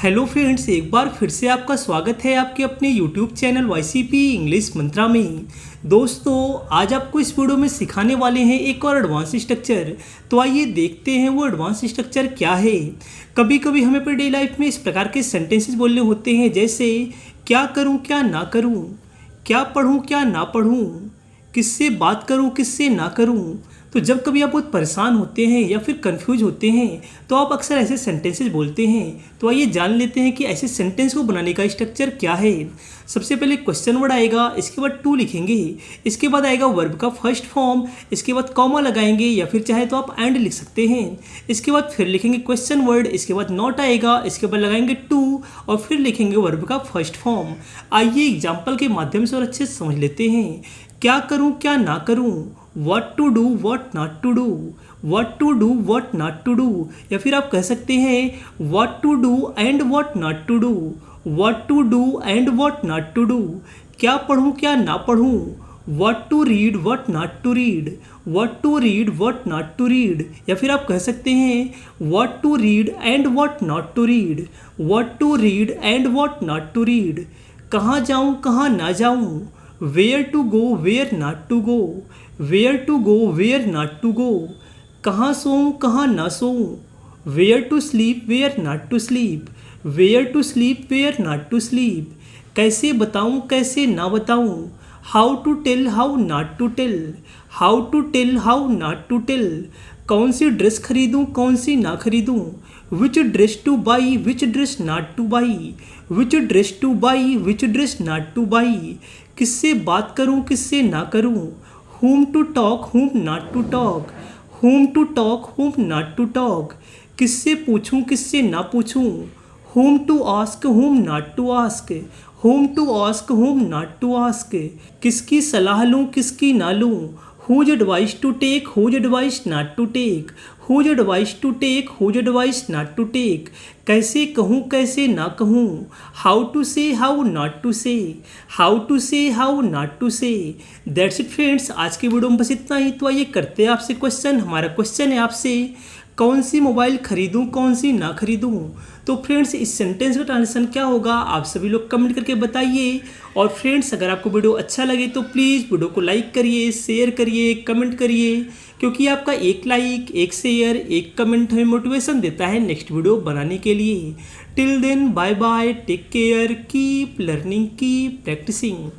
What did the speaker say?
Hello friends, एक बार फिर से आपका स्वागत है आपके अपने यूट्यूब चैनल वाईसीपी इंग्लिश मंत्रा में। दोस्तों, आज आपको इस वीडियो में सिखाने वाले हैं एक और एडवांस स्ट्रक्चर। तो आइए देखते हैं वो एडवांस स्ट्रक्चर क्या है। कभी कभी हमें अपनी डेली लाइफ में इस प्रकार के सेंटेंसेस बोलने होते हैं, जैसे क्या करूँ क्या ना करूँ, क्या पढ़ूँ क्या ना पढ़ूँ, किससे बात करूँ किससे ना करूँ। तो जब कभी आप बहुत परेशान होते हैं या फिर कंफ्यूज होते हैं तो आप अक्सर ऐसे सेंटेंसेस बोलते हैं। तो आइए जान लेते हैं कि ऐसे सेंटेंस को बनाने का स्ट्रक्चर क्या है। सबसे पहले क्वेश्चन वर्ड आएगा, इसके बाद टू लिखेंगे, इसके बाद आएगा वर्ब का फर्स्ट फॉर्म, इसके बाद कॉमा लगाएंगे या फिर चाहे तो आप एंड लिख सकते हैं। इसके बाद फिर लिखेंगे क्वेश्चन वर्ड, इसके बाद नॉट आएगा, इसके बाद लगाएंगे टू और फिर लिखेंगे वर्ब का फर्स्ट फॉर्म। आइए एग्जाम्पल के माध्यम से और अच्छे से समझ लेते हैं। क्या करूँ क्या ना करूँ, what to do what not to do, what to do what not to do, या फिर आप कह सकते हैं what to do and what not to do, what to do and what not to do। क्या पढ़ूँ क्या ना पढ़ूँ, what to read what not to read, what to read what not to read, या फिर आप कह सकते हैं what to read and what not to read, what to read and what not to read। कहाँ जाऊँ कहाँ ना जाऊँ, where to go where not to go, where to go where not to go। कहाँ सोऊं कहाँ ना सोऊं, where to sleep where not to sleep, where to sleep where not to sleep। कैसे बताऊं कैसे ना बताऊं, how to tell how not to tell, how to tell how not to tell। कौन सी dress खरीदूं कौन सी ना खरीदूं, which dress to buy which dress not to buy, which dress to buy which dress not to buy। किससे बात करूं किससे ना करूं, whom to talk whom not to talk, whom to talk whom not to talk। किससे पूछूं किससे ना पूछूं, whom to ask whom not to ask, whom to ask whom not to ask। किसकी सलाह लूं किसकी ना लूं, whose advice to take whose advice not to take, whose advice to take whose advice not to take। कैसे कहूँ कैसे ना कहूँ, how to say how not to say, how to say how not to say। That's it friends, आज के video में बस इतना ही। तो आइए करते हैं आपसे क्वेश्चन। हमारा क्वेश्चन है आपसे, कौन सी मोबाइल खरीदूं कौन सी ना खरीदूं। तो फ्रेंड्स, इस सेंटेंस का ट्रांसलेशन क्या होगा आप सभी लोग कमेंट करके बताइए। और फ्रेंड्स, अगर आपको वीडियो अच्छा लगे तो प्लीज़ वीडियो को लाइक करिए, शेयर करिए, कमेंट करिए, क्योंकि आपका एक लाइक एक शेयर एक कमेंट हमें मोटिवेशन देता है नेक्स्ट वीडियो बनाने के लिए। Till then bye bye, take care, keep learning keep practising.